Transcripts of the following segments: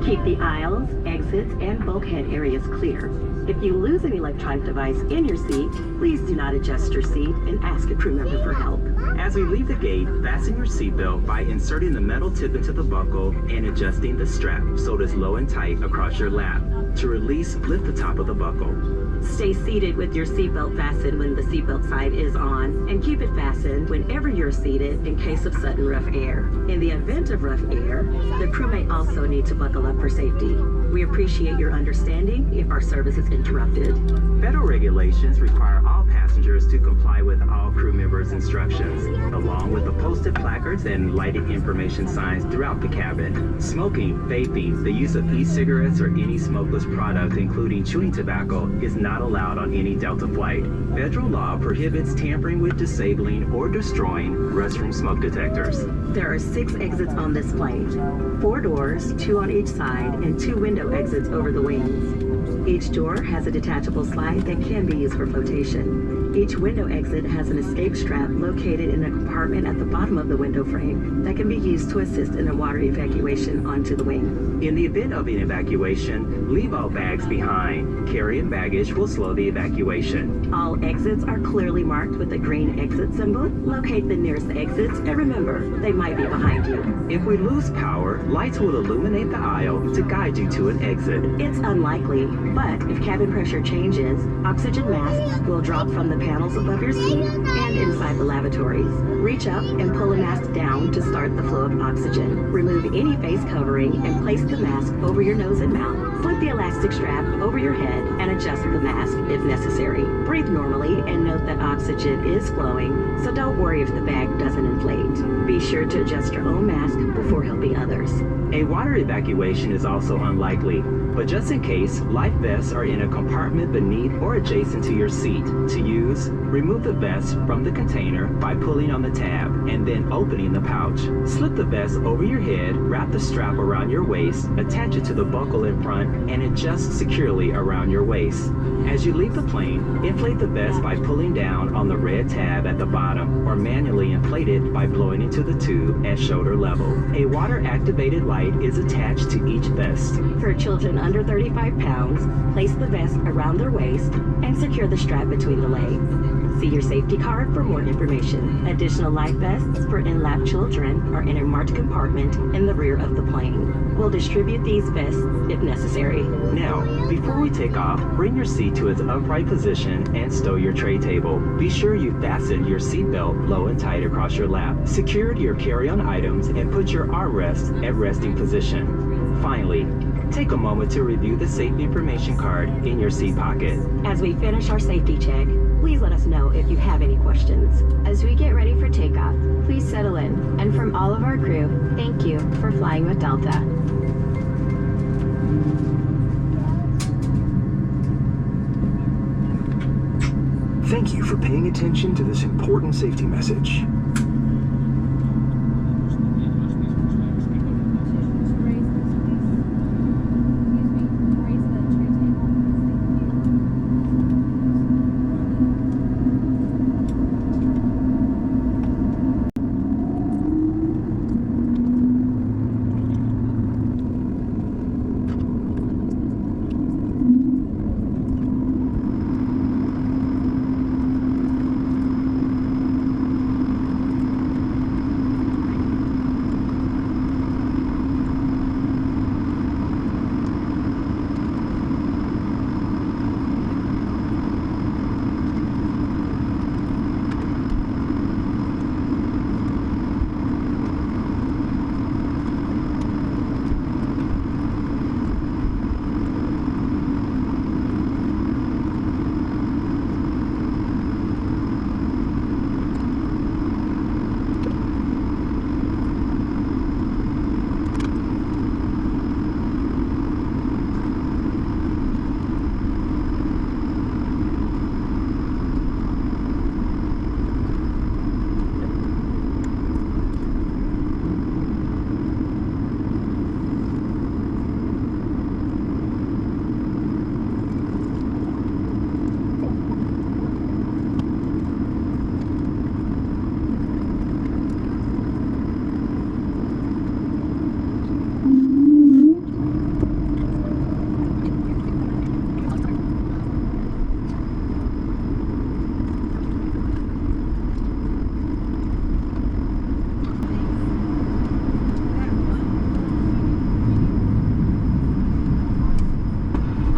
Keep the aisles, exits, and bulkhead areas clear. If you lose an electronic device in your seat, please do not adjust your seat and ask a crew member for help. As we leave the gate, fasten your seatbelt by inserting the metal tip into the buckle and adjusting the strap so it is low and tight across your lap. To release, lift the top of the buckle. Stay seated with your seatbelt fastened when the seatbelt sign is on, and keep it fastened whenever you're seated in case of sudden rough air. In the event of rough air, the crew may also need to buckle up for safety. We appreciate your understanding if our service is interrupted. Federal regulations require all passengers to comply with all crew members' instructions, along with the posted placards and lighted information signs throughout the cabin. Smoking, vaping, the use of e-cigarettes or any smokeless product, including chewing tobacco, is not allowed on any Delta flight. Federal law prohibits tampering with, disabling, or destroying restroom smoke detectors. There are 6 exits on this plane, 4 doors, 2 on each side, and 2 window exits over the wings. Each door has a detachable slide that can be used for flotation. Each window exit has an escape strap located in a compartment at the bottom of the window frame that can be used to assist in a water evacuation onto the wing. In the event of an evacuation, leave all bags behind. Carry-in baggage will slow the evacuation. All exits are clearly marked with a green exit symbol. Locate the nearest exits and remember, they might be behind you. If we lose power, lights will illuminate the aisle to guide you to an exit. It's unlikely, but if cabin pressure changes, oxygen masks will drop from the panels above your seat and inside the lavatories. Reach up and pull a mask down to start the flow of oxygen. Remove any face covering and place the mask over your nose and mouth. Slip the elastic strap over your head and adjust the mask if necessary. Breathe normally and note that oxygen is flowing, so don't worry if the bag doesn't inflate. Be sure to adjust your own mask before helping others. A water evacuation is also unlikely, but just in case, life vests are in a compartment beneath or adjacent to your seat. To use, remove the vest from the container by pulling on the tab and then opening the pouch. Slip the vest over your head, wrap the strap around your waist, attach it to the buckle in front, and adjust securely around your waist. As you leave the plane, inflate the vest by pulling down on the red tab at the bottom or manually inflate it by blowing into the tube at shoulder level. A water-activated light is attached to each vest. For children under 35 pounds, place the vest around their waist and secure the strap between the legs. See your safety card for more information. Additional life vests for in-lap children are in a marked compartment in the rear of the plane. We'll distribute these vests if necessary. Now, before we take off, bring your seat to its upright position and stow your tray table. Be sure you fasten your seatbelt low and tight across your lap. Secure your carry-on items and put your armrest at resting position. Finally, take a moment to review the safety information card in your seat pocket. As we finish our safety check, please let us know if you have any questions. As we get ready for takeoff, please settle in. And from all of our crew, thank you for flying with Delta. Thank you for paying attention to this important safety message.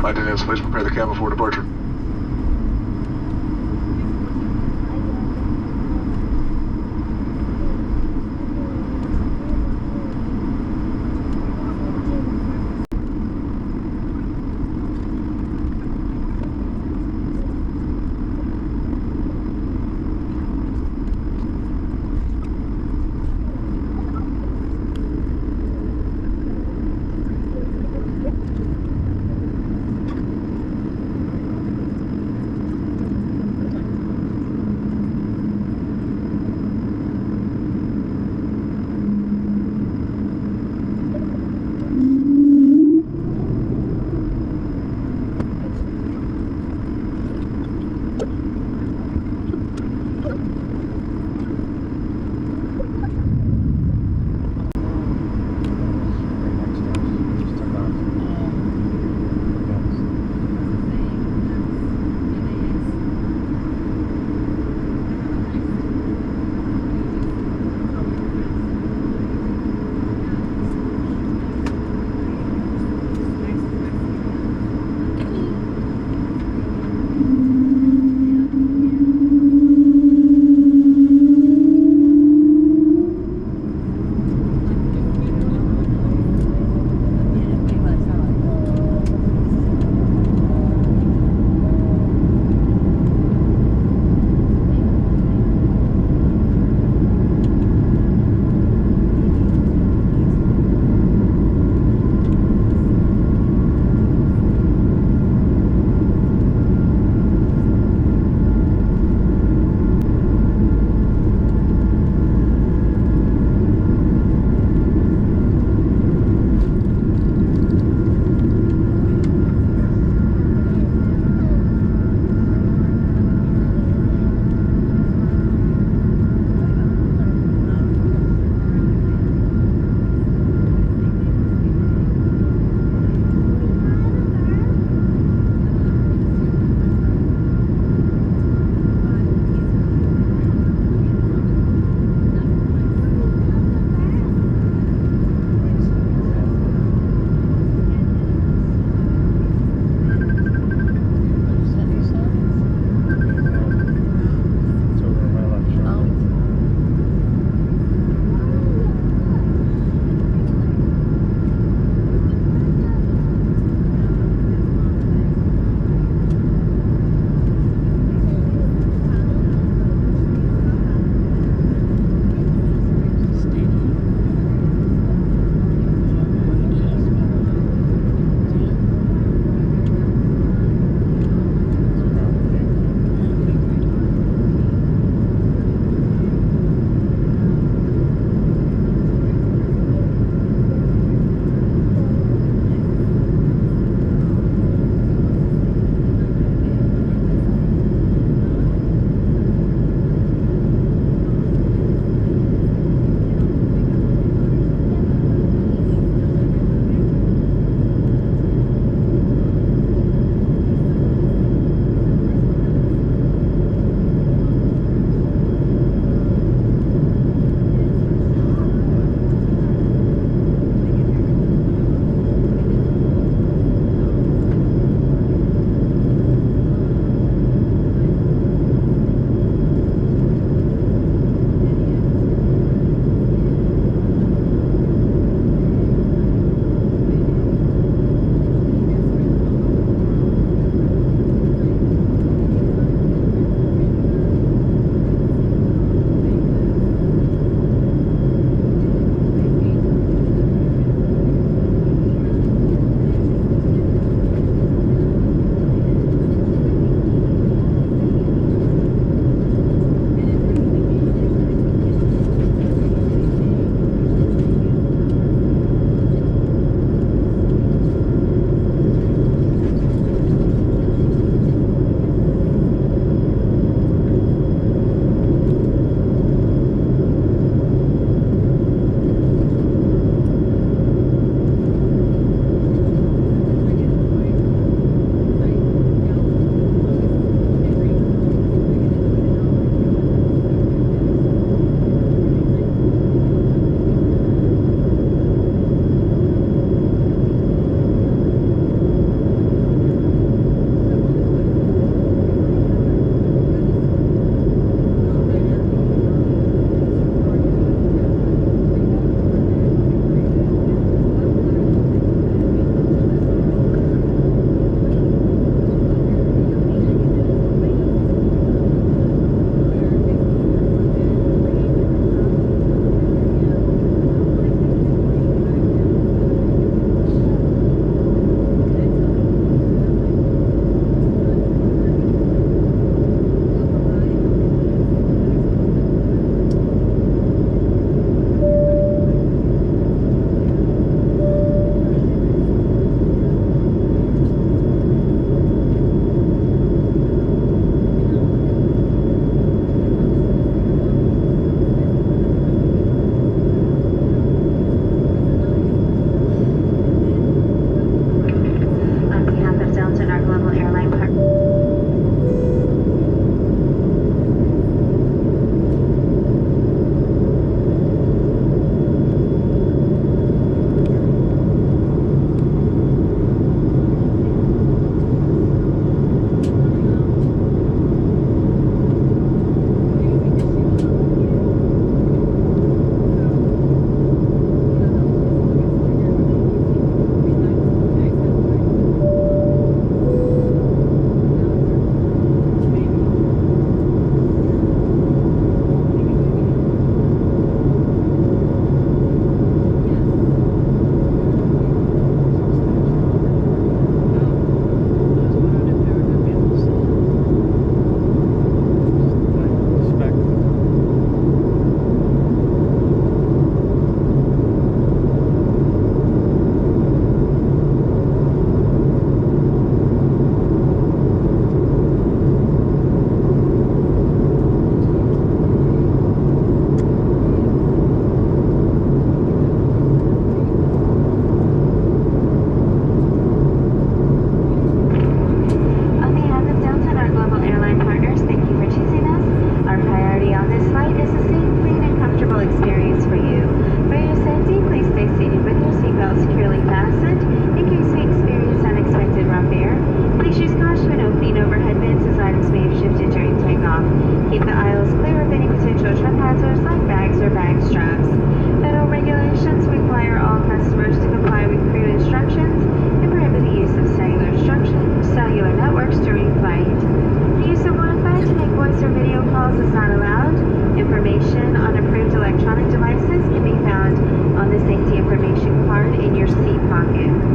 Flight attendants, please prepare the cabin for departure. pocket.